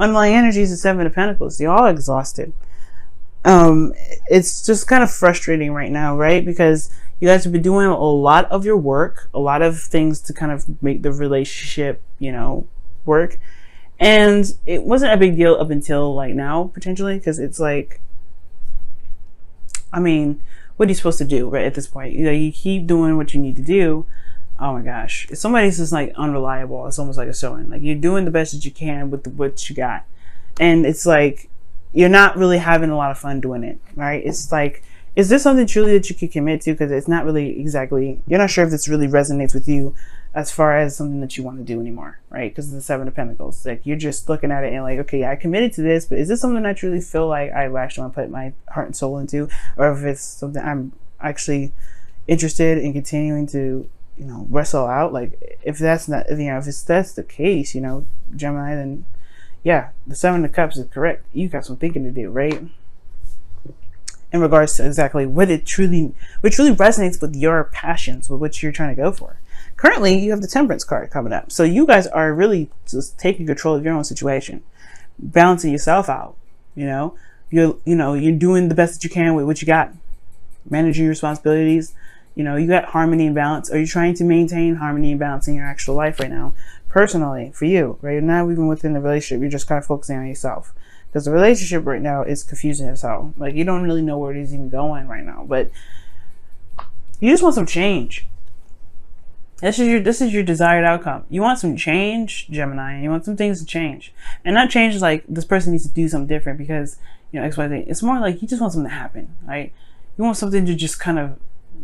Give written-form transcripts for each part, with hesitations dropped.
underlying energy is the Seven of Pentacles. You're all exhausted. It's just kind of frustrating right now, right? Because you guys have been doing a lot of your work, a lot of things to kind of make the relationship, you know, work. And it wasn't a big deal up until like now, potentially, because it's like, I mean, what are you supposed to do, right? At this point, you know, you keep doing what you need to do. Oh my gosh, if somebody's just like unreliable, it's almost like a showing. Like you're doing the best that you can with what you got, and it's like you're not really having a lot of fun doing it, right? It's like, is this something truly that you could commit to? Because it's not really exactly, you're not sure if this really resonates with you as far as something that you want to do anymore, right? Because of the Seven of Pentacles. Like you're just looking at it and like, okay, I committed to this, but is this something I truly feel like I actually want to put my heart and soul into? Or if it's something I'm actually interested in continuing to, you know, wrestle out? Like if that's not, you know, if that's the case, you know, Gemini, then yeah, the Seven of Cups is correct. You got some thinking to do, right? In regards to exactly what truly resonates with your passions, with what you're trying to go for. Currently, you have the Temperance card coming up. So you guys are really just taking control of your own situation, balancing yourself out. You know, you're doing the best that you can with what you got, managing your responsibilities. You know, you got harmony and balance. Are you trying to maintain harmony and balance in your actual life right now? Personally, for you, right now, even within the relationship, you're just kind of focusing on yourself. Because the relationship right now is confusing as hell. Like, you don't really know where it is even going right now. But you just want some change. This is your desired outcome. You want some change, Gemini, and you want some things to change. And not change is like, this person needs to do something different because, you know, X, Y, Z. It's more like you just want something to happen, right? You want something to just kind of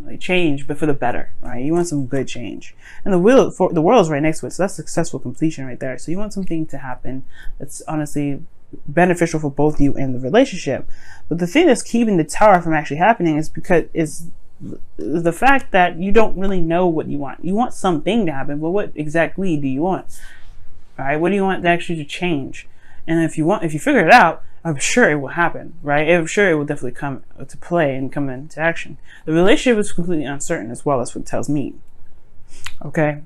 like change, but for the better, right? You want some good change. And the world is right next to it, so that's successful completion right there. So you want something to happen that's honestly beneficial for both you and the relationship. But the thing that's keeping the Tower from actually happening is because the fact that you don't really know what you want. You want something to happen, but what exactly do you want? All right, what do you want actually to change? And if you figure it out, I'm sure it will happen, right? I'm sure it will definitely come to play and come into action. The relationship is completely uncertain as well. That's what it tells me. Okay.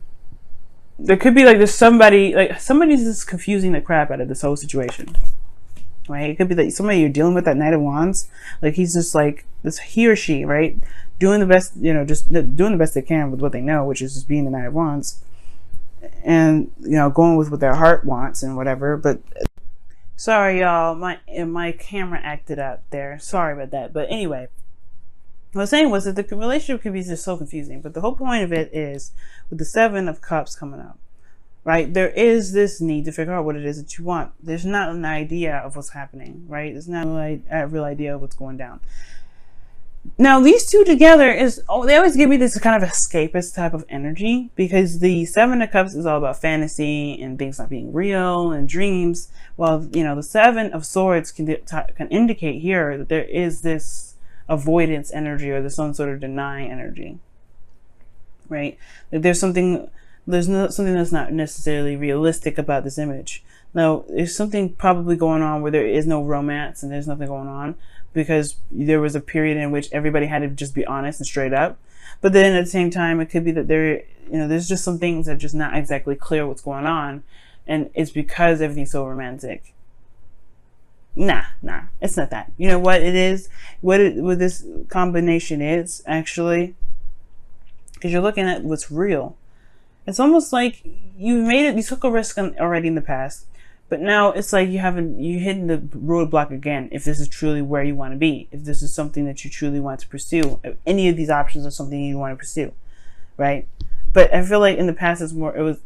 There could be like there's somebody's just confusing the crap out of this whole situation. Right? It could be that somebody you're dealing with, that Knight of Wands, like he's just like this, he or she, right? Doing the best, you know, just doing the best they can with what they know, which is just being the Knight of Wands. And, you know, going with what their heart wants and whatever. But sorry, y'all, my camera acted up there. Sorry about that. But anyway, what I was saying was that the relationship can be just so confusing. But the whole point of it is with the Seven of Cups coming up, right? There is this need to figure out what it is that you want. There's not an idea of what's happening, right? There's not a real idea of what's going down. Now, these two together they always give me this kind of escapist type of energy, because the Seven of Cups is all about fantasy and things not being real and dreams. While, you know, the Seven of Swords can indicate here that there is this avoidance energy, or there's some sort of denying energy, right? Like there's something that's not necessarily realistic about this image. Now, there's something probably going on where there is no romance and there's nothing going on, because there was a period in which everybody had to just be honest and straight up. But then at the same time, it could be that there's just some things that are just not exactly clear what's going on, and it's because everything's so romantic. Nah, it's not that. You know what it is? What this combination is, actually, because you're looking at what's real. It's almost like you took a risk already in the past, but now it's like you're hitting the roadblock again. If this is truly where you want to be, if this is something that you truly want to pursue, if any of these options are something you want to pursue, right? But I feel like in the past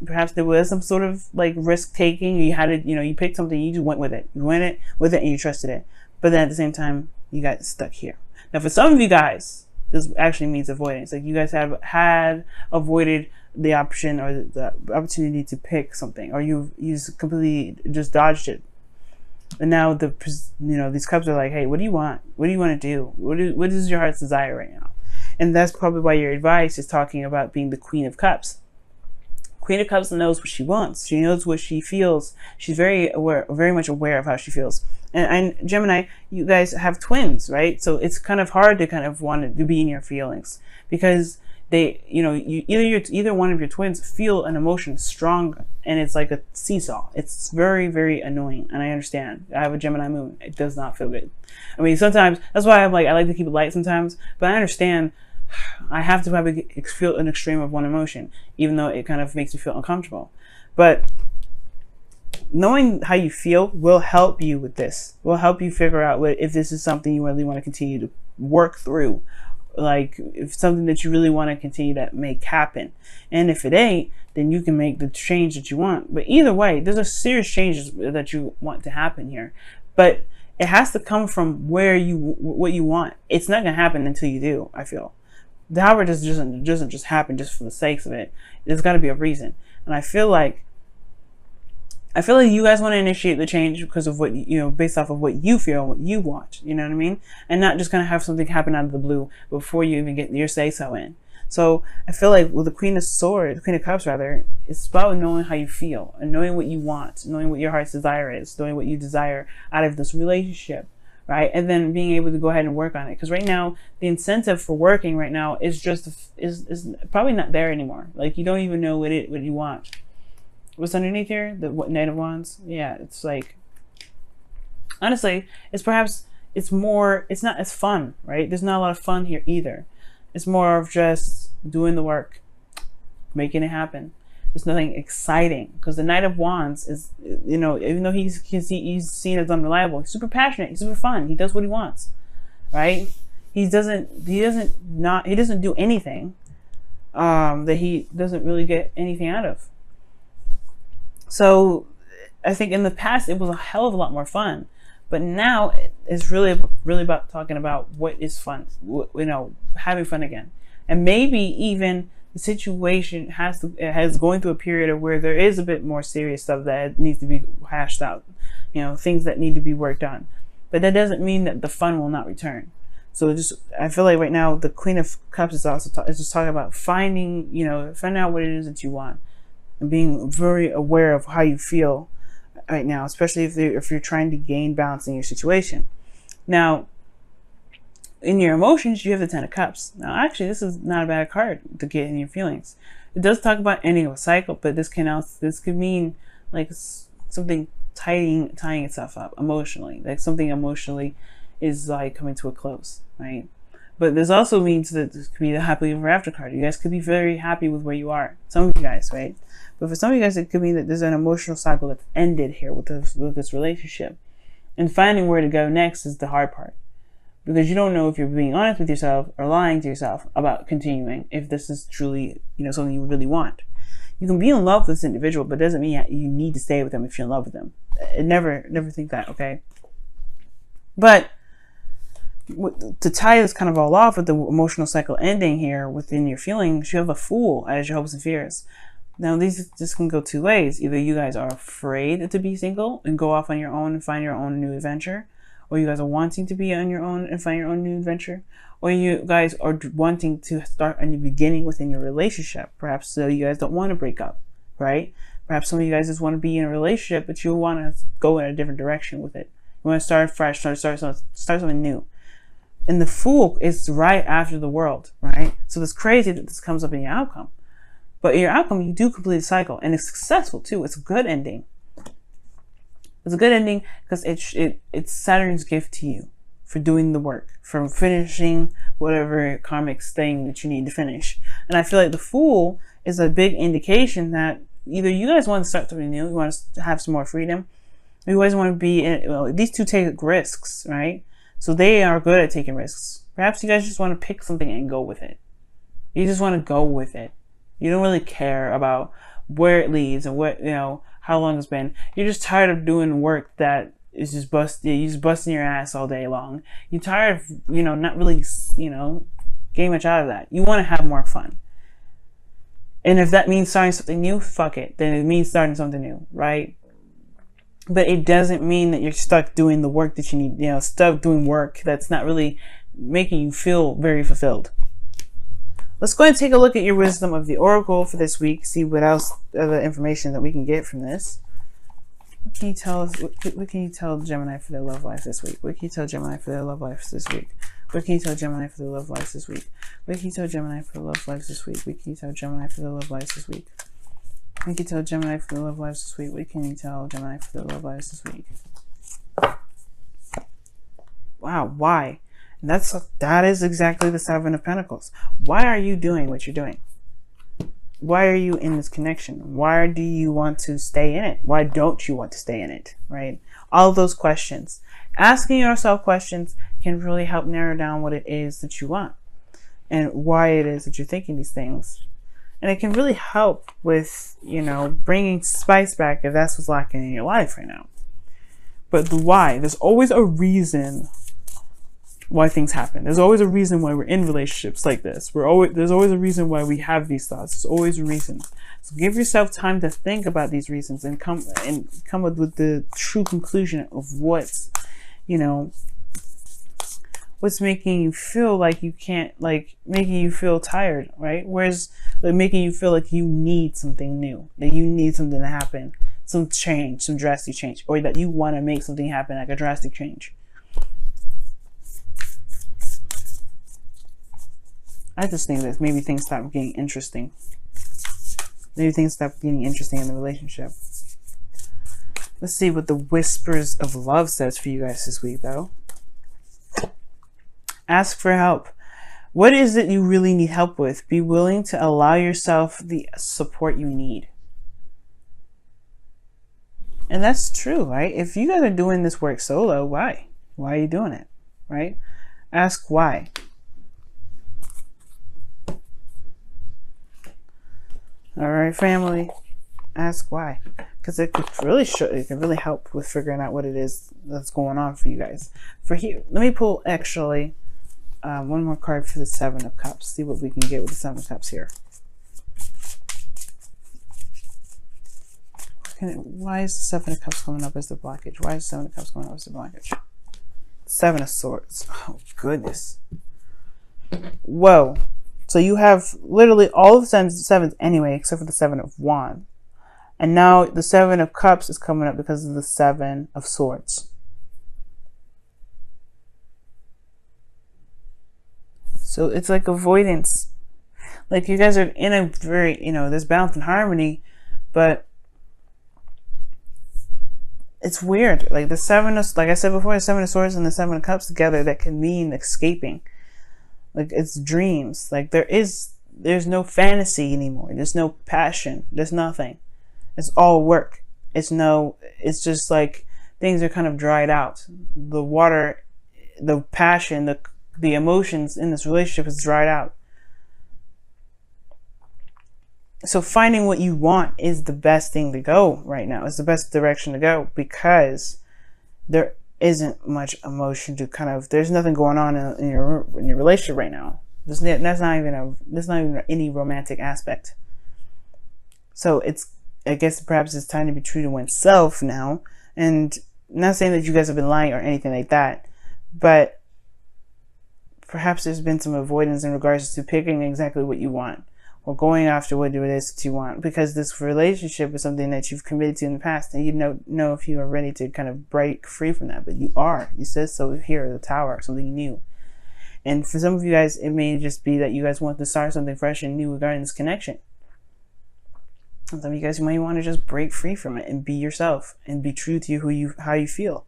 perhaps there was some sort of like risk taking. You had to, you picked something, you just went with it. You went with it and you trusted it. But then at the same time, you got stuck here. Now, for some of you guys, this actually means avoidance. Like you guys had avoided the option or the opportunity to pick something, or you completely just dodged it. And now these cups are like, hey, what do you want? What do you want to do? What is your heart's desire right now? And that's probably why your advice is talking about being the Queen of Cups. Queen of Cups knows what she wants. She knows what she feels. She's very much aware of how she feels. And Gemini, you guys have twins, right? So it's kind of hard to kind of want to be in your feelings, because either one of your twins feel an emotion strong, and it's like a seesaw. It's very, very annoying, and I understand. I have a Gemini moon. It does not feel good. I mean, sometimes that's why I like to keep it light sometimes, but I understand. I have to feel an extreme of one emotion, even though it kind of makes me feel uncomfortable. But knowing how you feel will help you with this. Will help you figure out if this is something you really want to continue to work through. Like, if something that you really want to continue to make happen. And if it ain't, then you can make the change that you want. But either way, there's a serious changes that you want to happen here. But it has to come from what you want. It's not going to happen until you do, I feel. However, it doesn't just happen just for the sakes of it. There's got to be a reason. And I feel like you guys want to initiate the change because of what, based off of what you feel, what you want, you know what I mean? And not just kind of have something happen out of the blue before you even get your say-so in. So I feel like with the Queen of Cups rather, it's about knowing how you feel and knowing what you want, knowing what your heart's desire is, knowing what you desire out of this relationship, right? And then being able to go ahead and work on it. Because right now, the incentive for working right now is probably not there anymore. Like, you don't even know what you want. What's underneath here? The Knight of Wands? Yeah, it's like, honestly, it's not as fun, right? There's not a lot of fun here either. It's more of just doing the work, making it happen. There's nothing exciting, because the Knight of Wands is, even though he's seen as unreliable, he's super passionate, he's super fun, he does what he wants, right? He doesn't do anything that he doesn't really get anything out of. So I think in the past it was a hell of a lot more fun, but now it's really about talking about what is fun, having fun again. And maybe even the situation has going through a period of where there is a bit more serious stuff that needs to be hashed out, things that need to be worked on. But that doesn't mean that the fun will not return. So I feel like right now the Queen of Cups is also just talking about finding out what it is that you want. And being very aware of how you feel right now, especially if you're trying to gain balance in your situation. Now, in your emotions, you have the Ten of Cups. Now, actually, this is not a bad card to get in your feelings. It does talk about ending of a cycle, but this could mean like something tying itself up emotionally, like something emotionally is like coming to a close, right? But this also means that this could be the happily ever after card. You guys could be very happy with where you are. Some of you guys, right? But for some of you guys, it could mean that there's an emotional cycle that's ended here with this relationship. And finding where to go next is the hard part. Because you don't know if you're being honest with yourself or lying to yourself about continuing, if this is truly, something you really want. You can be in love with this individual, but it doesn't mean you need to stay with them if you're in love with them. Never think that, okay? But to tie this kind of all off with the emotional cycle ending here within your feelings, you have a Fool as your hopes and fears. Now, this can go two ways. Either you guys are afraid to be single and go off on your own and find your own new adventure, or you guys are wanting to be on your own and find your own new adventure, or you guys are wanting to start a new beginning within your relationship. Perhaps so you guys don't want to break up, right? Perhaps some of you guys just want to be in a relationship, but you want to go in a different direction with it. You want to start fresh, start something new. And the Fool is right after the World, right? So it's crazy that this comes up in your outcome. But in your outcome, you do complete the cycle, and it's successful too. It's a good ending. It's a good ending because it's Saturn's gift to you for doing the work, for finishing whatever karmic thing that you need to finish. And I feel like the Fool is a big indication that either you guys want to start something new, you want to have some more freedom, or you guys want to be these two take risks, right? So they are good at taking risks. Perhaps you guys just want to pick something and go with it. You just want to go with it. You don't really care about where it leads and what, how long it's been. You're just tired of doing work that is just busting your ass all day long. You're tired of, not really, getting much out of that. You want to have more fun. And if that means starting something new, fuck it. Then it means starting something new, right? But it doesn't mean that you're stuck doing the work that you need, stuck doing work that's not really making you feel very fulfilled. Let's go ahead and take a look at your wisdom of the Oracle for this week. See what else other information that we can get from this. What can you tell us? What can you tell Gemini for their love life this week? What can you tell Gemini for their love life this week? What can you tell Gemini for the love lives this week? What can you tell Gemini for the love lives this week? What can you tell Gemini for the love lives this week? What can you tell Gemini for the love lives this week? What can you tell Gemini for the love lives this week? Wow, why? And that is exactly the Seven of Pentacles. Why are you doing what you're doing? Why are you in this connection? Why do you want to stay in it? Why don't you want to stay in it, right? All of those questions. Asking yourself questions can really help narrow down what it is that you want and why it is that you're thinking these things. And it can really help with, you know, bringing spice back if that's what's lacking in your life right now. But the why, there's always a reason why things happen. There's always a reason why we're in relationships like this. There's always a reason why we have these thoughts. There's always a reason. So give yourself time to think about these reasons and come up with the true conclusion of what's, you know, what's making you feel like you can't, like making you feel tired, right? Whereas like making you feel like you need something new, that you need something to happen, some change, some drastic change, or that you want to make something happen, like a drastic change. I just think that maybe things stop getting interesting. Maybe things stop getting interesting in the relationship. Let's see what the Whispers of Love says for you guys this week, though. Ask for help. What is it you really need help with? Be willing to allow yourself the support you need. And that's true, right? If you guys are doing this work solo, why? Why are you doing it, right? Ask why. All right, family, ask why, because it could really help with figuring out what it is that's going on for you guys. For here, let me pull actually one more card for the Seven of Cups. See what we can get with the Seven of Cups here. Why is the Seven of Cups coming up as the blockage? Why is the Seven of Cups coming up as the blockage? Seven of Swords. Oh goodness. Whoa. So you have literally all of the sevens anyway, except for the Seven of Wands. And now the Seven of Cups is coming up because of the Seven of Swords. So it's like avoidance. Like you guys are in a very, you know, there's balance and harmony, but it's weird. Like the Seven of, like I said before, the Seven of Swords and the Seven of Cups together, that can mean escaping. Like it's dreams. Like there's no fantasy anymore. There's no passion. There's nothing. It's all work. It's just like things are kind of dried out. The water, the passion, the emotions in this relationship is dried out. So finding what you want is the best thing to go right now. It's the best direction to go, because there isn't much emotion to kind of, there's nothing going on in your relationship right now. There's not even any romantic aspect. So I guess perhaps it's time to be true to oneself now. And I'm not saying that you guys have been lying or anything like that, but perhaps there's been some avoidance in regards to picking exactly what you want, or going after what it is that you want, because this relationship is something that you've committed to in the past, and you know if you are ready to kind of break free from that. But you are. You said so here, the Tower, something new. And for some of you guys, it may just be that you guys want to start something fresh and new regarding this connection. Some of you guys might want to just break free from it and be yourself and be true to how you feel.